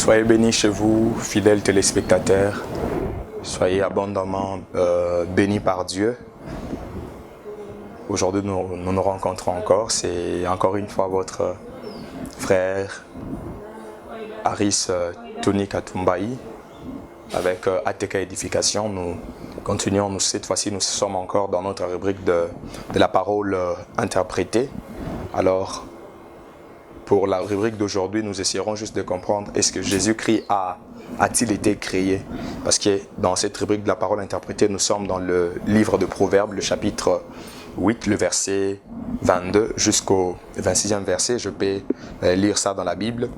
Soyez bénis chez vous, fidèles téléspectateurs. Soyez abondamment bénis par Dieu. Aujourd'hui, nous nous rencontrons encore. C'est encore une fois votre frère Aris Tony Katumbaï avec ATK Édification. Nous continuons, cette fois-ci, nous sommes encore dans notre rubrique de la parole interprétée. Alors, pour la rubrique d'aujourd'hui, nous essaierons juste de comprendre est-ce que Jésus-Christ a-t-il été créé? Parce que dans cette rubrique de la parole interprétée, nous sommes dans le livre de Proverbes, le chapitre 8, le verset 22 jusqu'au 26e verset. Je peux lire ça dans la Bible.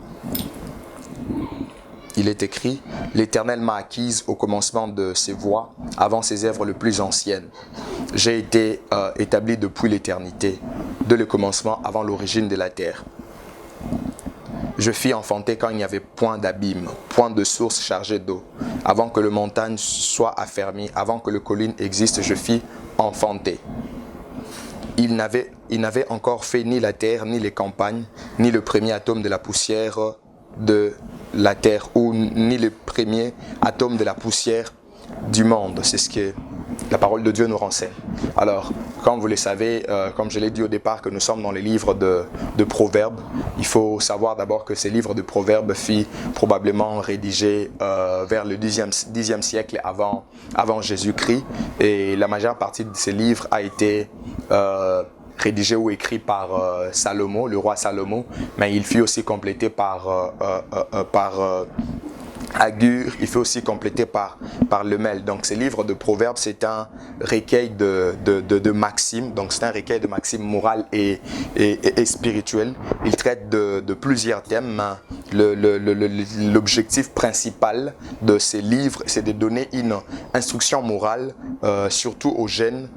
Il est écrit « L'Éternel m'a acquise au commencement de ses voies, avant ses œuvres les plus anciennes. J'ai été établi depuis l'éternité, de le commencement avant l'origine de la terre. Je fis enfanter quand il n'y avait point d'abîme, point de source chargée d'eau. Avant que le montagne soit affermie, avant que le colline existe, je fis enfanter. Il n'avait encore fait ni la terre, ni les campagnes, ni le premier atome de la poussière de la terre, ou ni le premier atome de la poussière du monde. C'est ce que la parole de Dieu nous renseigne. Alors, comme vous le savez, comme je l'ai dit au départ, que nous sommes dans les livres de Proverbes, il faut savoir d'abord que ces livres de Proverbes furent probablement rédigés vers le 10e siècle avant Jésus-Christ. Et la majeure partie de ces livres a été rédigé ou écrit par Salomon, le roi Salomon, mais il fut aussi complété par Agur, il fait aussi compléter par Lemel. Donc ces livres de Proverbes, c'est un recueil de maximes, donc c'est un recueil de maximes morales et spirituelles. Il traite de plusieurs thèmes. L'objectif principal de ces livres, c'est de donner une instruction morale, surtout aux jeunes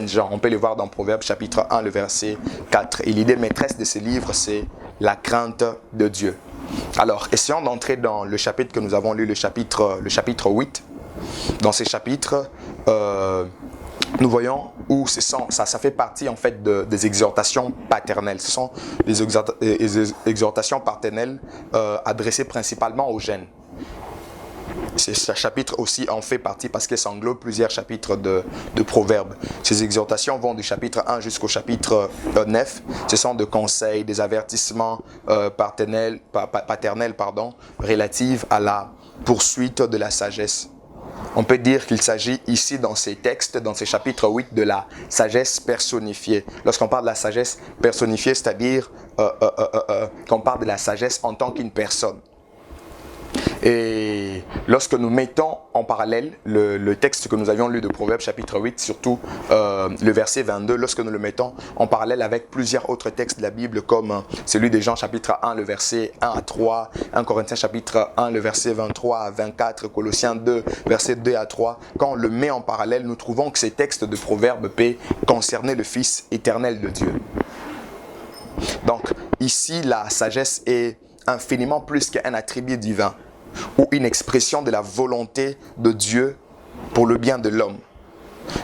gens. On peut le voir dans Proverbes chapitre 1, le verset 4. Et l'idée maîtresse de ces livres, c'est la crainte de Dieu. Alors, essayons d'entrer dans le chapitre que nous avons lu, le chapitre 8. Dans ces chapitres, nous voyons où ça fait partie en fait des exhortations paternelles. Ce sont des exhortations paternelles adressées principalement aux jeunes. Ce chapitre aussi en fait partie parce qu'elle s'englobe plusieurs chapitres de Proverbes. Ces exhortations vont du chapitre 1 jusqu'au chapitre 9. Ce sont des conseils, des avertissements paternels, relatifs à la poursuite de la sagesse. On peut dire qu'il s'agit ici dans ces textes, dans ces chapitres 8, de la sagesse personnifiée. Lorsqu'on parle de la sagesse personnifiée, c'est-à-dire qu'on parle de la sagesse en tant qu'une personne. Et lorsque nous mettons en parallèle le texte que nous avions lu de Proverbes chapitre 8, surtout le verset 22, lorsque nous le mettons en parallèle avec plusieurs autres textes de la Bible comme celui de Jean chapitre 1, le verset 1 à 3, 1 Corinthiens chapitre 1, le verset 23 à 24, Colossiens 2, verset 2 à 3, quand on le met en parallèle, nous trouvons que ces textes de Proverbes peuvent concerner le Fils éternel de Dieu. Donc ici, la sagesse est infiniment plus qu'un attribut divin ou une expression de la volonté de Dieu pour le bien de l'homme.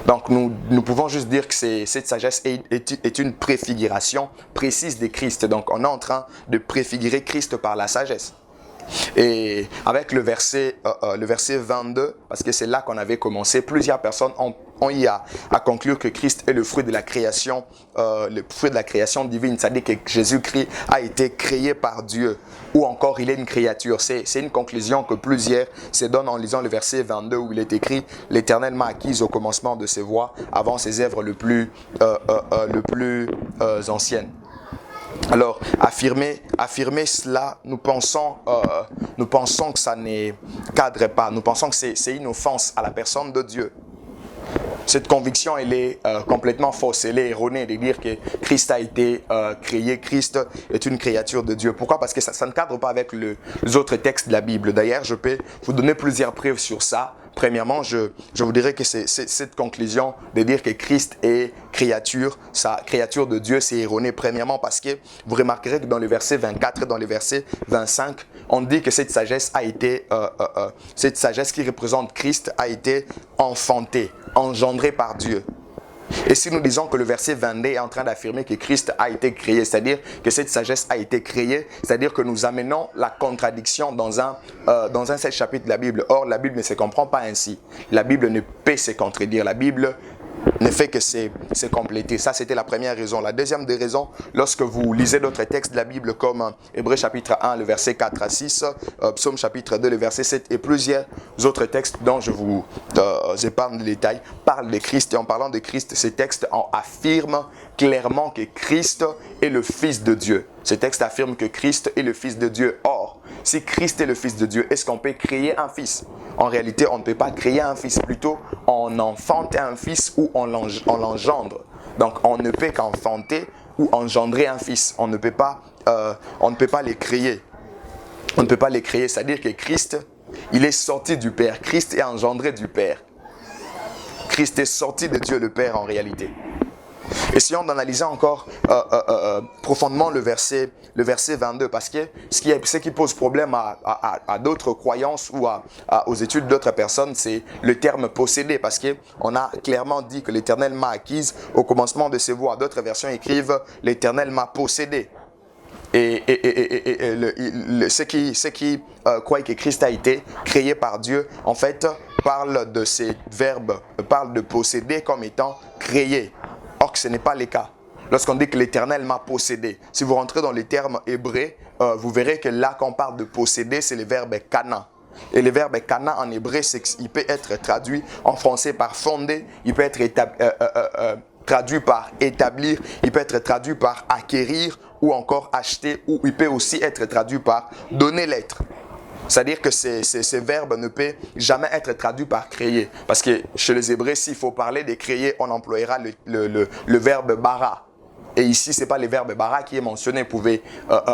Donc nous pouvons juste dire que cette sagesse est une préfiguration précise de Christ. Donc on est en train de préfigurer Christ par la sagesse. Et avec le verset 22, parce que c'est là qu'on avait commencé, plusieurs personnes ont eu à conclure que Christ est le fruit de la création, divine, c'est-à-dire que Jésus-Christ a été créé par Dieu, ou encore il est une créature. C'est une conclusion que plusieurs se donnent en lisant le verset 22 où il est écrit « L'Éternel m'a acquise au commencement de ses voies, avant ses œuvres le plus anciennes ». Alors, affirmer cela, nous pensons que ça ne cadre pas. Nous pensons que c'est une offense à la personne de Dieu. Cette conviction, elle est complètement fausse, elle est erronée de dire que Christ a été créé, Christ est une créature de Dieu. Pourquoi? Parce que ça ne cadre pas avec les autres textes de la Bible. D'ailleurs, je peux vous donner plusieurs preuves sur ça. Premièrement, je vous dirais que c'est cette conclusion de dire que Christ est créature de Dieu, c'est erroné. Premièrement parce que vous remarquerez que dans le verset 24 et dans le verset 25, on dit que cette sagesse qui représente Christ a été enfantée, engendrée par Dieu. Et si nous disons que le verset 22 est en train d'affirmer que Christ a été créé, c'est-à-dire que cette sagesse a été créée, c'est-à-dire que nous amenons la contradiction dans un seul chapitre de la Bible. Or, la Bible ne se comprend pas ainsi. La Bible ne peut se contredire. La Bible ne fait que c'est complété. Ça, c'était la première raison. La deuxième des raisons, lorsque vous lisez d'autres textes de la Bible comme Hébreux chapitre 1, le verset 4 à 6, Psaume chapitre 2, le verset 7 et plusieurs autres textes dont je vous épargne le détail, parlent de Christ. Et en parlant de Christ, ces textes affirment clairement que Christ est le Fils de Dieu. Ces textes affirment que Christ est le Fils de Dieu. Or, si Christ est le Fils de Dieu, est-ce qu'on peut créer un fils? En réalité, on ne peut pas créer un fils. Plutôt, on enfante un fils ou on l'engendre. Donc, on ne peut qu'enfanter ou engendrer un fils. On ne peut pas les créer. On ne peut pas les créer. C'est-à-dire que Christ, il est sorti du Père. Christ est engendré du Père. Christ est sorti de Dieu le Père en réalité. Essayons d'analyser encore profondément le verset 22, parce que ce qui pose problème à d'autres croyances ou aux études d'autres personnes, c'est le terme possédé, parce qu'on a clairement dit que l'Éternel m'a acquise au commencement de ses voies. D'autres versions écrivent l'Éternel m'a possédé. Et ceux qui croient que Christ a été créé par Dieu, en fait, parlent de ces verbes, parlent de posséder comme étant créé. Or que ce n'est pas le cas. Lorsqu'on dit que l'Éternel m'a possédé, si vous rentrez dans les termes hébreux, vous verrez que là qu'on parle de posséder, c'est le verbe kana. Et le verbe kana en hébreu, il peut être traduit en français par fonder, il peut être traduit par établir, il peut être traduit par acquérir ou encore acheter, ou il peut aussi être traduit par donner l'être. C'est-à-dire que ces verbes ne peuvent jamais être traduits par créer. Parce que chez les Hébreux, s'il faut parler de créer, on emploiera le verbe bara. Et ici, ce n'est pas le verbe bara qui est mentionné. Vous pouvez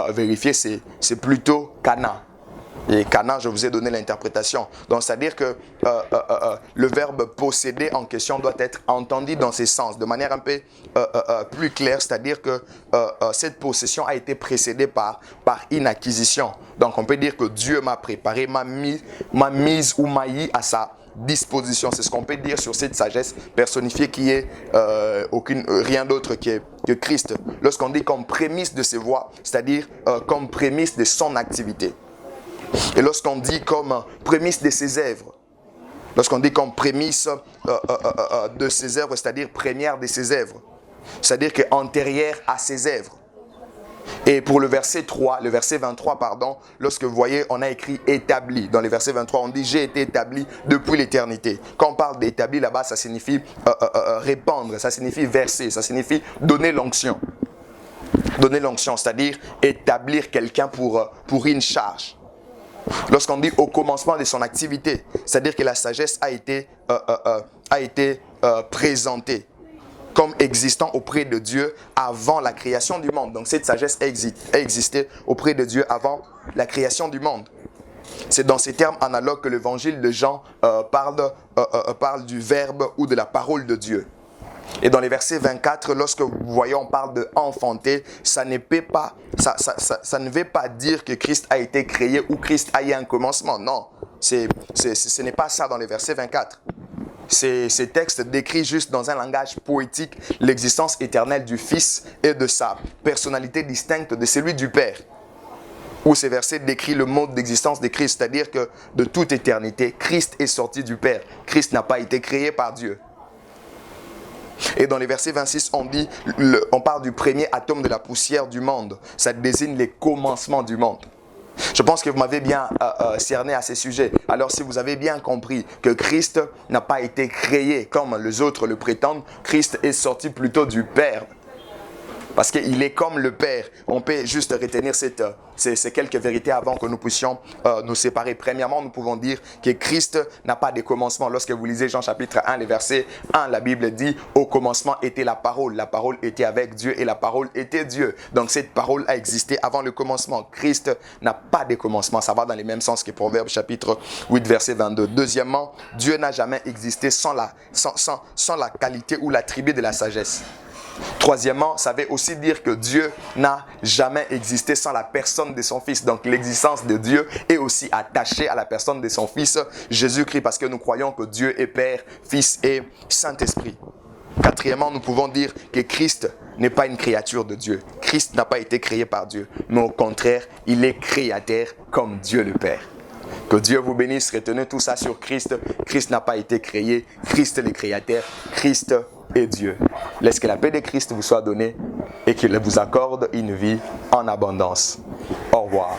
vérifier, c'est plutôt kana. Et kana, je vous ai donné l'interprétation. Donc, c'est-à-dire que le verbe posséder en question doit être entendu dans ce sens, de manière un peu plus claire. C'est-à-dire que cette possession a été précédée par une acquisition. Donc, on peut dire que Dieu m'a préparé, m'a mise ou m'a mis à sa disposition. C'est ce qu'on peut dire sur cette sagesse personnifiée qui est rien d'autre que Christ. Lorsqu'on dit comme prémisse de ses voies, c'est-à-dire comme prémisse de son activité. Et lorsqu'on dit comme prémisse de ses œuvres, lorsqu'on dit comme prémisse de ses œuvres, c'est-à-dire première de ses œuvres, c'est-à-dire que antérieure à ses œuvres. Et pour le verset 23, lorsque vous voyez, on a écrit établi. Dans le verset 23, on dit j'ai été établi depuis l'éternité. Quand on parle d'établi là-bas, ça signifie répandre, ça signifie verser, ça signifie donner l'onction. Donner l'onction, c'est-à-dire établir quelqu'un pour une charge. Lorsqu'on dit au commencement de son activité, c'est-à-dire que la sagesse a été présentée comme existant auprès de Dieu avant la création du monde. Donc cette sagesse a existé auprès de Dieu avant la création du monde. C'est dans ces termes analogues que l'évangile de Jean parle du verbe ou de la parole de Dieu. Et dans les versets 24, lorsque vous voyez, on parle de enfanter, ça ne veut pas dire que Christ a été créé ou Christ a eu un commencement. Non, ce n'est pas ça dans les versets 24. Ces textes décrivent juste dans un langage poétique l'existence éternelle du Fils et de sa personnalité distincte de celui du Père. Où ces versets décrivent le mode d'existence de Christ, c'est-à-dire que de toute éternité, Christ est sorti du Père. Christ n'a pas été créé par Dieu. Et dans les versets 26, on parle du premier atome de la poussière du monde. Ça désigne les commencements du monde. Je pense que vous m'avez bien cerné à ces sujets. Alors si vous avez bien compris que Christ n'a pas été créé comme les autres le prétendent, Christ est sorti plutôt du Père. Parce qu'il est comme le Père. On peut juste retenir ces quelques vérités avant que nous puissions nous séparer. Premièrement, nous pouvons dire que Christ n'a pas de commencement. Lorsque vous lisez Jean chapitre 1, les versets 1, la Bible dit « Au commencement était la parole était avec Dieu et la parole était Dieu. » Donc cette parole a existé avant le commencement. Christ n'a pas de commencement. Ça va dans le même sens que Proverbe chapitre 8, verset 22. Deuxièmement, Dieu n'a jamais existé sans la qualité ou l'attribut de la sagesse. Troisièmement, ça veut aussi dire que Dieu n'a jamais existé sans la personne de son Fils. Donc l'existence de Dieu est aussi attachée à la personne de son Fils, Jésus-Christ, parce que nous croyons que Dieu est Père, Fils et Saint-Esprit. Quatrièmement, nous pouvons dire que Christ n'est pas une créature de Dieu. Christ n'a pas été créé par Dieu, mais au contraire, il est créateur comme Dieu le Père. Que Dieu vous bénisse, retenez tout ça sur Christ. Christ n'a pas été créé, Christ est le créateur, Christ est Dieu. Laisse que la paix de Christ vous soit donnée et qu'il vous accorde une vie en abondance. Au revoir.